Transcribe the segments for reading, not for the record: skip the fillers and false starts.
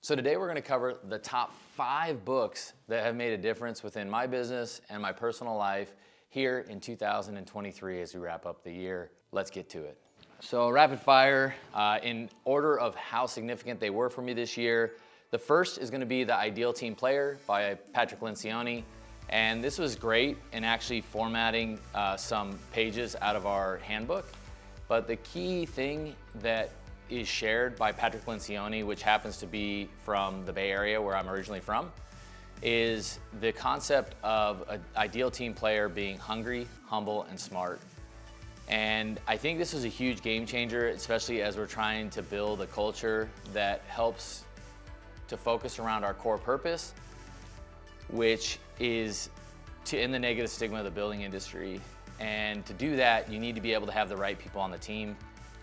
So today we're going to cover the top 5 books that have made a difference within my business and my personal life here in 2023 as we wrap up the year. Let's get to it. So rapid fire, in order of how significant they were for me this year. The first is going to be The Ideal Team Player by Patrick Lencioni. And this was great in actually formatting some pages out of our handbook. But the key thing that is shared by Patrick Lencioni, which happens to be from the Bay Area where I'm originally from, is the concept of an ideal team player being hungry, humble, and smart. And I think this is a huge game changer, especially as we're trying to build a culture that helps to focus around our core purpose, which is to end the negative stigma of the building industry. And to do that, you need to be able to have the right people on the team.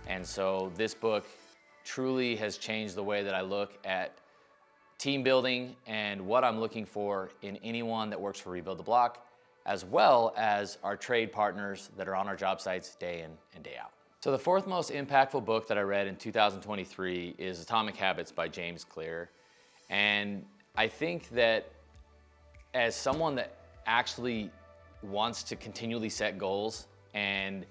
And so this book truly has changed the way that I look at team building and what I'm looking for in anyone that works for Rebuild the Block, as well as our trade partners that are on our job sites day in and day out. So the fourth most impactful book that I read in 2023 is Atomic Habits by James Clear. And I think that as someone that actually wants to continually set goals and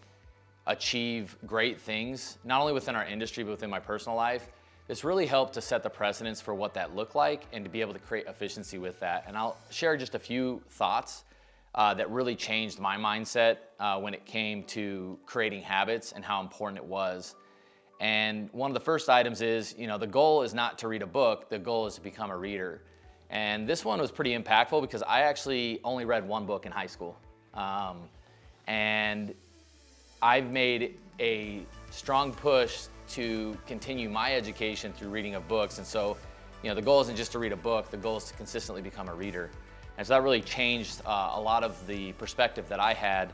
achieve great things, not only within our industry, but within my personal life, this really helped to set the precedence for what that looked like and to be able to create efficiency with that. And I'll share just a few thoughts that really changed my mindset when it came to creating habits and how important it was. And one of the first items is, the goal is not to read a book, the goal is to become a reader. And this one was pretty impactful because I actually only read one book in high school. And I've made a strong push to continue my education through reading of books. And so, the goal isn't just to read a book, the goal is to consistently become a reader. And so that really changed a lot of the perspective that I had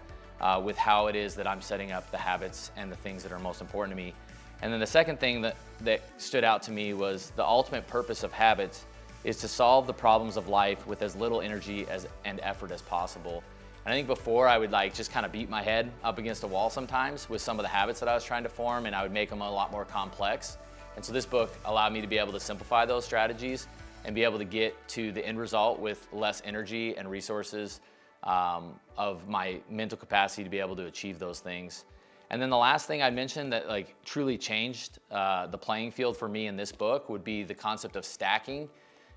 with how it is that I'm setting up the habits and the things that are most important to me. And then the second thing that stood out to me was the ultimate purpose of habits is to solve the problems of life with as little energy and effort as possible. And I think before I would just kind of beat my head up against a wall sometimes with some of the habits that I was trying to form, and I would make them a lot more complex. And so this book allowed me to be able to simplify those strategies and be able to get to the end result with less energy and resources of my mental capacity to be able to achieve those things. And then the last thing I mentioned that truly changed the playing field for me in this book would be the concept of stacking.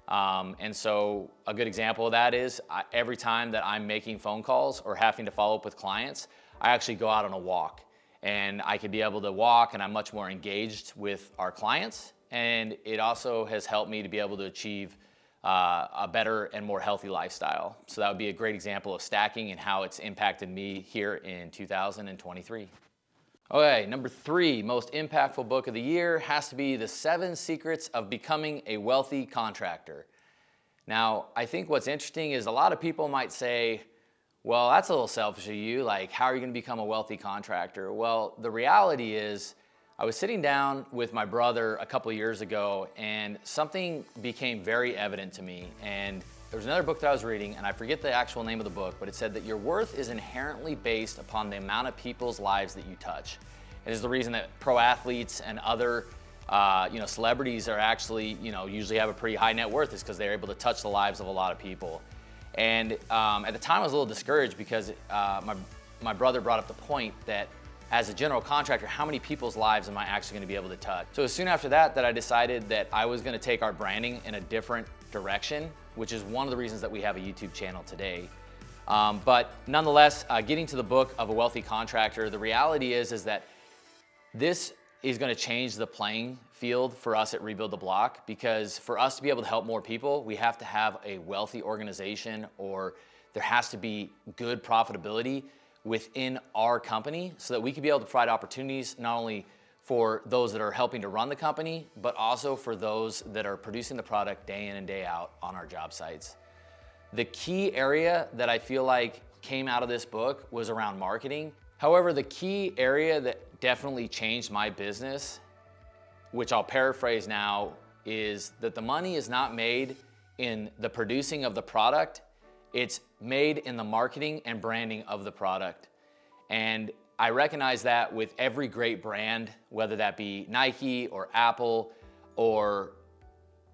And so a good example of that is every time that I'm making phone calls or having to follow up with clients, I actually go out on a walk, and I could be able to walk and I'm much more engaged with our clients. And it also has helped me to be able to achieve a better and more healthy lifestyle. So that would be a great example of stacking and how it's impacted me here in 2023. Okay, number 3 most impactful book of the year has to be The 7 Secrets of Becoming a Wealthy Contractor. Now, I think what's interesting is a lot of people might say, well, that's a little selfish of you. How are you going to become a wealthy contractor? Well, the reality is I was sitting down with my brother a couple of years ago, and something became very evident to me. And there was another book that I was reading, and I forget the actual name of the book, but it said that your worth is inherently based upon the amount of people's lives that you touch. It is the reason that pro athletes and other celebrities are actually, usually have a pretty high net worth, is because they're able to touch the lives of a lot of people. And at the time I was a little discouraged because my brother brought up the point that as a general contractor, how many people's lives am I actually going to be able to touch? So as soon after that I decided that I was going to take our branding in a different direction, which is one of the reasons that we have a YouTube channel today. But nonetheless, getting to the book of A Wealthy Contractor, the reality is that this is going to change the playing field for us at Rebuild the Block, because for us to be able to help more people, we have to have a wealthy organization, or there has to be good profitability within our company so that we can be able to provide opportunities not only for those that are helping to run the company, but also for those that are producing the product day in and day out on our job sites. The key area that I feel like came out of this book was around marketing. However, the key area that definitely changed my business, which I'll paraphrase now, is that the money is not made in the producing of the product, it's made in the marketing and branding of the product. And I recognize that with every great brand, whether that be Nike or Apple or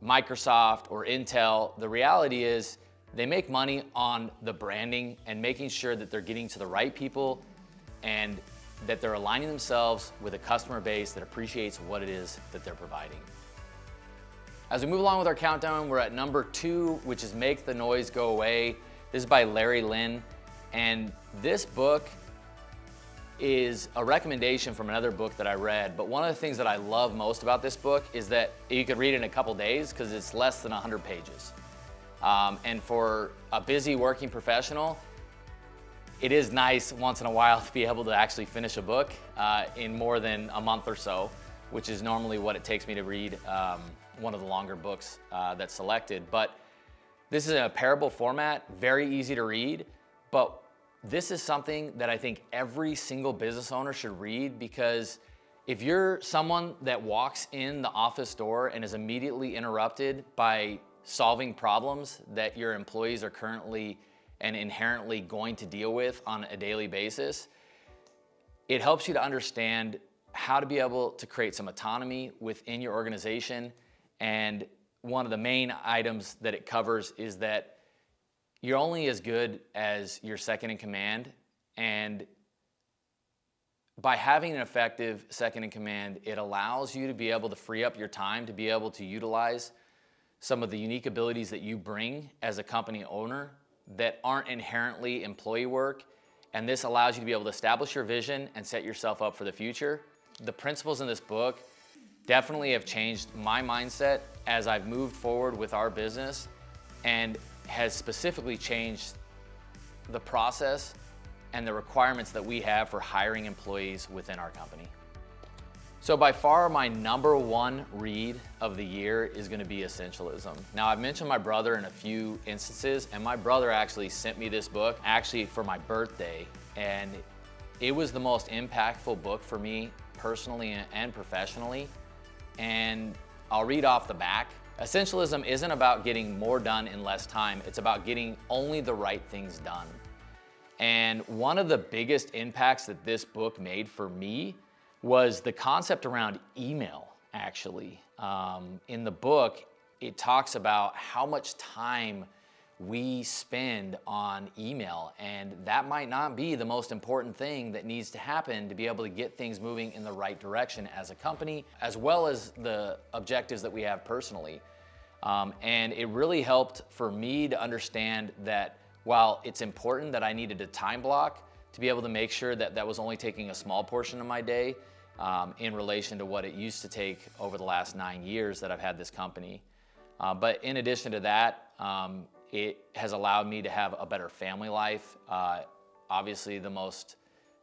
Microsoft or Intel, the reality is they make money on the branding and making sure that they're getting to the right people and that they're aligning themselves with a customer base that appreciates what it is that they're providing. As we move along with our countdown, we're at number 2, which is Make the Noise Go Away. This is by Linne, and this book is a recommendation from another book that I read, but one of the things that I love most about this book is that you could read it in a couple days because it's less than 100 pages. And for a busy working professional, it is nice once in a while to be able to actually finish a book in more than a month or so, which is normally what it takes me to read one of the longer books that's selected. But this is in a parable format, very easy to read, but this is something that I think every single business owner should read, because if you're someone that walks in the office door and is immediately interrupted by solving problems that your employees are currently and inherently going to deal with on a daily basis, it helps you to understand how to be able to create some autonomy within your organization. And one of the main items that it covers is that you're only as good as your second in command, and by having an effective second in command, it allows you to be able to free up your time to be able to utilize some of the unique abilities that you bring as a company owner that aren't inherently employee work, and this allows you to be able to establish your vision and set yourself up for the future. The principles in this book definitely have changed my mindset as I've moved forward with our business, and has specifically changed the process and the requirements that we have for hiring employees within our company. So by far my number 1 read of the year is going to be Essentialism. Now, I've mentioned my brother in a few instances, and my brother actually sent me this book actually for my birthday, and it was the most impactful book for me personally and professionally. And I'll read off the back. Essentialism isn't about getting more done in less time. It's about getting only the right things done. And one of the biggest impacts that this book made for me was the concept around email, actually. In the book, it talks about how much time we spend on email, and that might not be the most important thing that needs to happen to be able to get things moving in the right direction as a company, as well as the objectives that we have personally. And it really helped for me to understand that while it's important that I needed a time block to be able to make sure that that was only taking a small portion of my day in relation to what it used to take over the last 9 years that I've had this company. But in addition to that, it has allowed me to have a better family life. Obviously, the most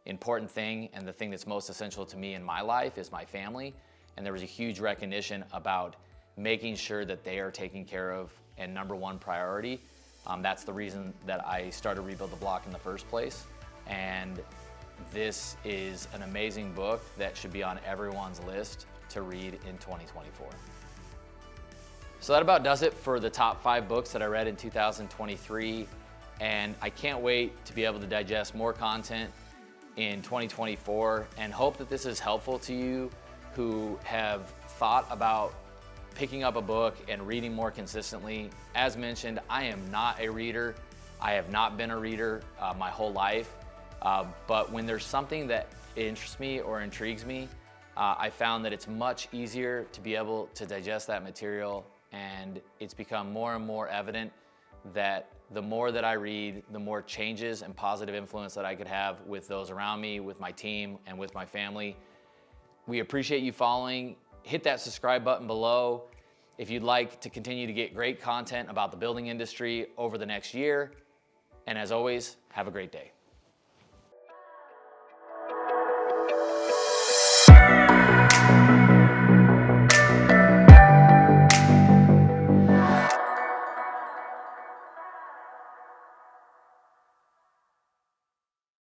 important thing and the thing that's most essential to me in my life is my family. And there was a huge recognition about making sure that they are taken care of and number 1 priority. That's the reason that I started Rebuild the Block in the first place. And this is an amazing book that should be on everyone's list to read in 2024. So that about does it for the top 5 books that I read in 2023, and I can't wait to be able to digest more content in 2024 and hope that this is helpful to you who have thought about picking up a book and reading more consistently. As mentioned, I am not a reader. I have not been a reader my whole life, but when there's something that interests me or intrigues me, I found that it's much easier to be able to digest that material. And it's become more and more evident that the more that I read, the more changes and positive influence that I could have with those around me, with my team, and with my family. We appreciate you following. Hit that subscribe button below if you'd like to continue to get great content about the building industry over the next year. And as always, have a great day.